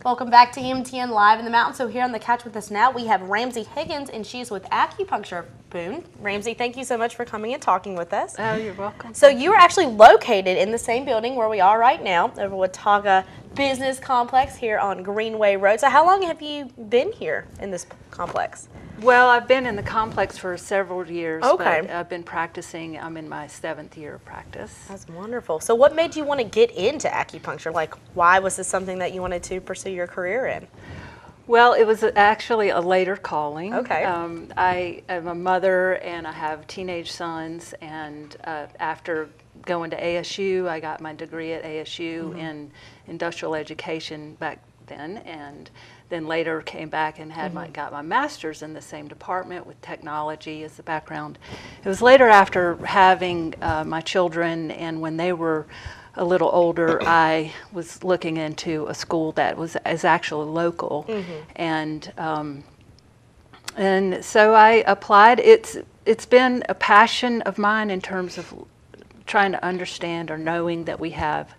Welcome back to EMTN Live in the Mountain. So here on the couch with us now, we have Ramsey Higgins, and she's with Acupuncture Boone. Ramsey, thank you so much for coming and talking with us. Oh, you're welcome. So you are actually located in the same building where we are right now, over Watauga Business Complex here on Greenway Road. So how long have you been here in this complex? Well, I've been in the complex for several years, Okay. but I've been practicing. I'm in my 7th year of practice. That's wonderful. So what made you want to get into acupuncture? Like, why was this something that you wanted to pursue your career in? Well, it was actually a later calling. Okay. I am a mother and I have teenage sons, and after going to ASU, I got my degree at ASU in industrial education back then, and then later came back and had got my master's in the same department with technology as the background. It was later, after having my children, and when they were a little older, I was looking into a school that is actually local, and so I applied. It's been a passion of mine in terms of trying to understand, or knowing that we have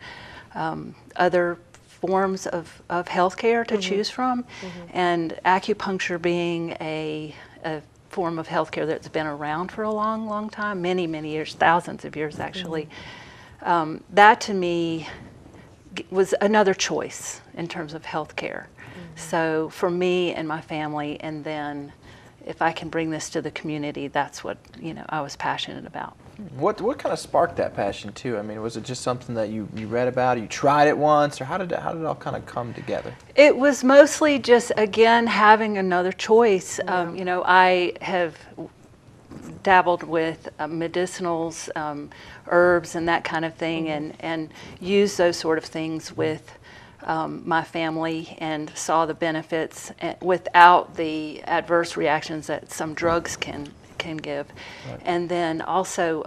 other forms of healthcare to choose from, and acupuncture being a form of healthcare that's been around for a long time, many years, thousands of years actually. That to me was another choice in terms of healthcare. So for me and my family, and then if I can bring this to the community, that's what I was passionate about. What kind of sparked that passion too? I mean, was it just something that you read about, or you tried it once, or how did it all kind of come together? It was mostly just, again, having another choice. I have dabbled with medicinals, herbs, and that kind of thing, and used those sort of things with my family, and saw the benefits without the adverse reactions that some drugs can give. Right. And then also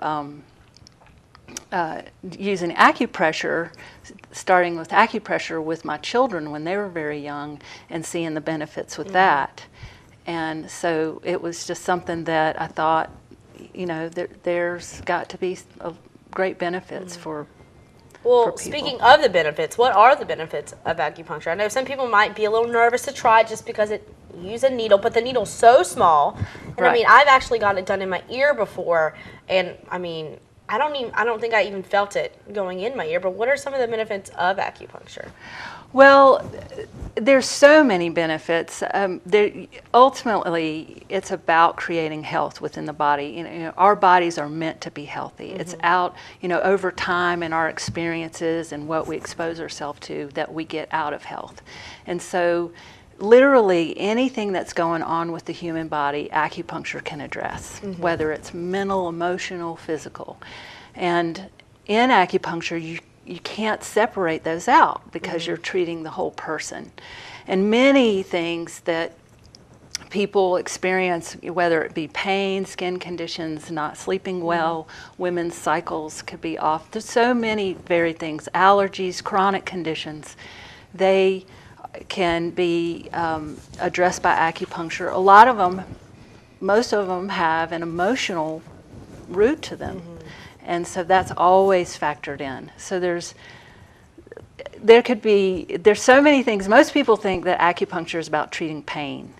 using acupressure, starting with acupressure with my children when they were very young, and seeing the benefits with that. And so it was just something that I thought, there's got to be great benefits for Well, speaking of the benefits, what are the benefits of acupuncture? I know some people might be a little nervous to try just because you use a needle, but the needle's so small. And right. I mean, I've actually got it done in my ear before, and I mean, I don't think I even felt it going in my ear. But what are some of the benefits of acupuncture? Well, there's so many benefits. Ultimately, it's about creating health within the body. Our bodies are meant to be healthy. It's out, over time in our experiences and what we expose ourselves to, that we get out of health. And so, literally anything that's going on with the human body, acupuncture can address, whether it's mental, emotional, physical. And in acupuncture, you can't separate those out, because you're treating the whole person. And many things that people experience, whether it be pain, skin conditions, not sleeping well, women's cycles could be off. There's so many varied things, allergies, chronic conditions. They can be addressed by acupuncture. A lot of them, most of them, have an emotional root to them. And so that's always factored in. So there's so many things. Most people think that acupuncture is about treating pain,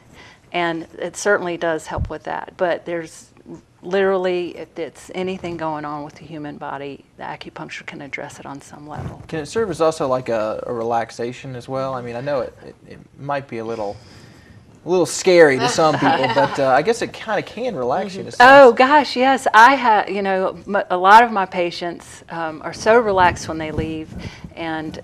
and it certainly does help with that. But there's literally, if it's anything going on with the human body, the acupuncture can address it on some level. Can it serve as also like a relaxation as well? I mean, I know it might be a little scary to some people, but I guess it kind of can relax you to some Oh gosh, yes. I have, a lot of my patients are so relaxed when they leave, and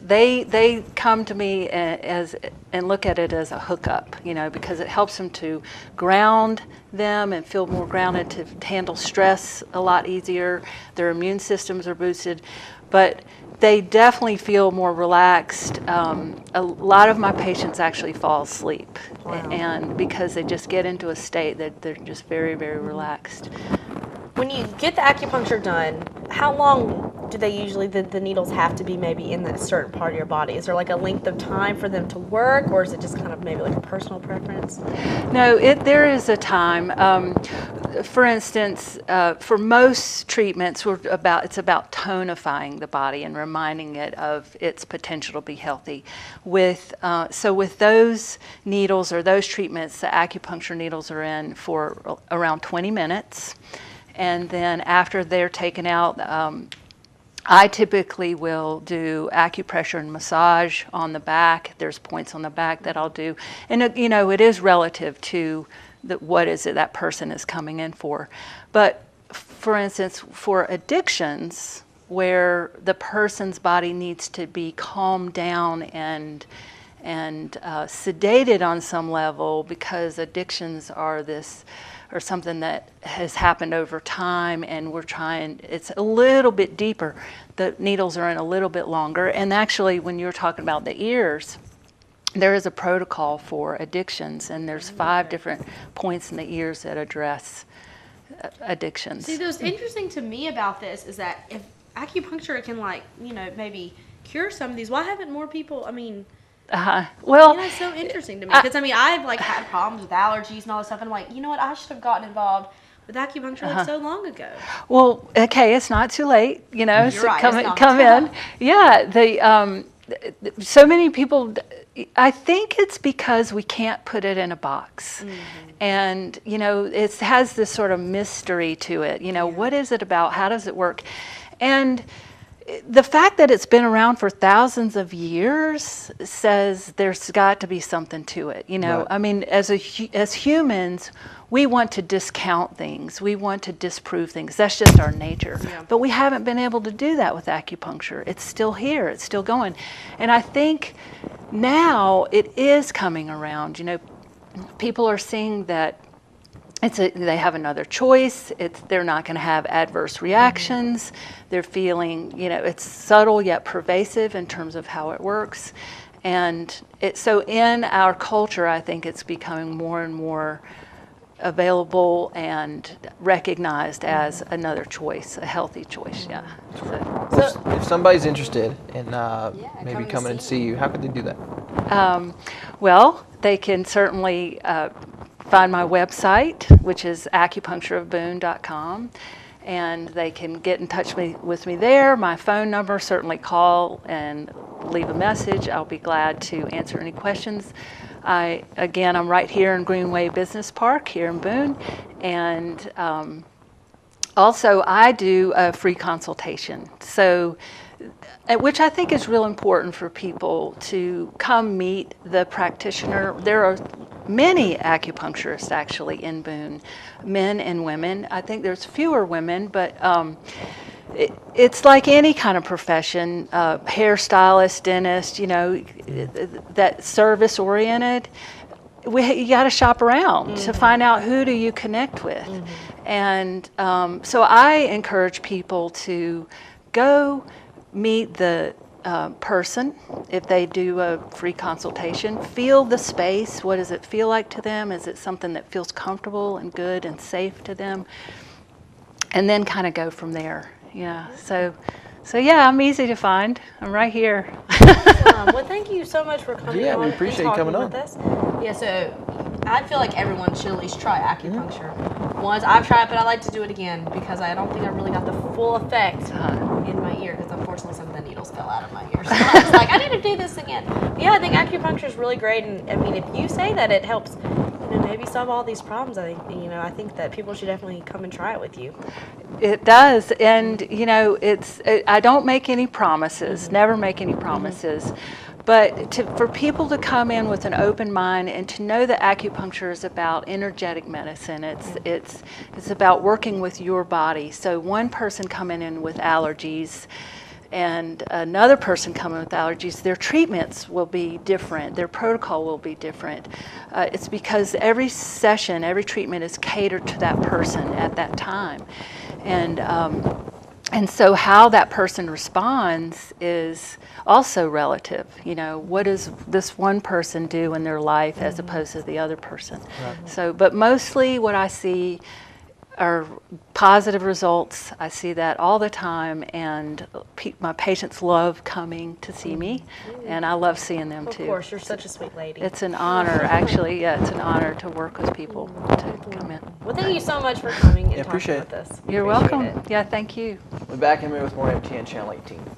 they come to me and look at it as a hookup, because it helps them to ground them and feel more grounded, to handle stress a lot easier. Their immune systems are boosted, but they definitely feel more relaxed. A lot of my patients actually fall asleep, and because they just get into a state that they're just very relaxed. When you get the acupuncture done, how long do they usually, the needles have to be maybe in a certain part of your body? Is there like a length of time for them to work, or is it just kind of maybe like a personal preference? No, there is a time. For instance, for most treatments, it's about tonifying the body and reminding it of its potential to be healthy. So with those needles or those treatments, the acupuncture needles are in for around 20 minutes. And then after they're taken out, I typically will do acupressure and massage on the back. There's points on the back that I'll do. And, it is relative to what is it that person is coming in for. But, for instance, for addictions, where the person's body needs to be calmed down and sedated on some level, because addictions are something that has happened over time, and it's a little bit deeper. The needles are in a little bit longer. And actually, when you're talking about the ears, there is a protocol for addictions, and there's 5 different points in the ears that address addictions. See, what's interesting to me about this is that if acupuncture can, maybe cure some of these, why haven't more people, Well, it's so interesting to me, because I've had problems with allergies and all this stuff, and I'm like, you know what, I should have gotten involved with acupuncture so long ago. Well, okay, it's not too late, You're right, come in. Yeah, so many people, I think it's because we can't put it in a box. Mm-hmm. And, it has this sort of mystery to it. What is it about? How does it work? And the fact that it's been around for thousands of years says there's got to be something to it. Right. As humans, we want to discount things. We want to disprove things. That's just our nature. Yeah. But we haven't been able to do that with acupuncture. It's still here. It's still going. And I think now it is coming around. People are seeing that they have another choice. They're not going to have adverse reactions. Mm-hmm. They're feeling, it's subtle yet pervasive in terms of how it works. And so in our culture, I think it's becoming more and more available and recognized as another choice, a healthy choice. Yeah. So if somebody's interested in maybe coming and see you, how could they do that? Well, they can certainly find my website, which is acupunctureofboone.com, and they can get in touch with me there. My phone number, certainly call and leave a message. I'll be glad to answer any questions. I'm right here in Greenway Business Park here in Boone, and also I do a free consultation, which I think is real important for people to come meet the practitioner. There are many acupuncturists actually in Boone, men and women. I think there's fewer women, but it's like any kind of profession, hairstylist, dentist, that service oriented. You got to shop around to find out who do you connect with. Mm-hmm. And so I encourage people to go meet the person if they do a free consultation. Feel the space. What does it feel like to them? Is it something that feels comfortable and good and safe to them? And then kind of go from there. Yeah. So yeah, I'm easy to find. I'm right here. Well, thank you so much for coming on. Yeah, we appreciate you coming on. With us. Yeah, so I feel like everyone should at least try acupuncture. Once I've tried it, but I like to do it again because I don't think I really got the full effect in my ear, because unfortunately some of the needles fell out of my ear. So I was like, I need to do this again. But yeah, I think acupuncture is really great, and if you say that it helps, maybe solve all these problems, I think that people should definitely come and try it with you. It does, and I don't make any promises, never make any promises. But for people to come in with an open mind and to know that acupuncture is about energetic medicine, it's about working with your body. So one person coming in with allergies and another person coming with allergies, their treatments will be different, their protocol will be different. It's because every session, every treatment is catered to that person at that time. And so how that person responds is also relative. What does this one person do in their life as opposed to the other person? Right. So, but mostly what I see are positive results. I see that all the time, and my patients love coming to see me, and I love seeing them too. Of course, you're such a sweet lady. It's an honor, actually. Yeah, it's an honor to work with people to come in. Well, thank you so much for coming and talking appreciate with us. You're Appreciate welcome. it. Yeah, thank you. We'll be back in a minute with more MTN Channel 18.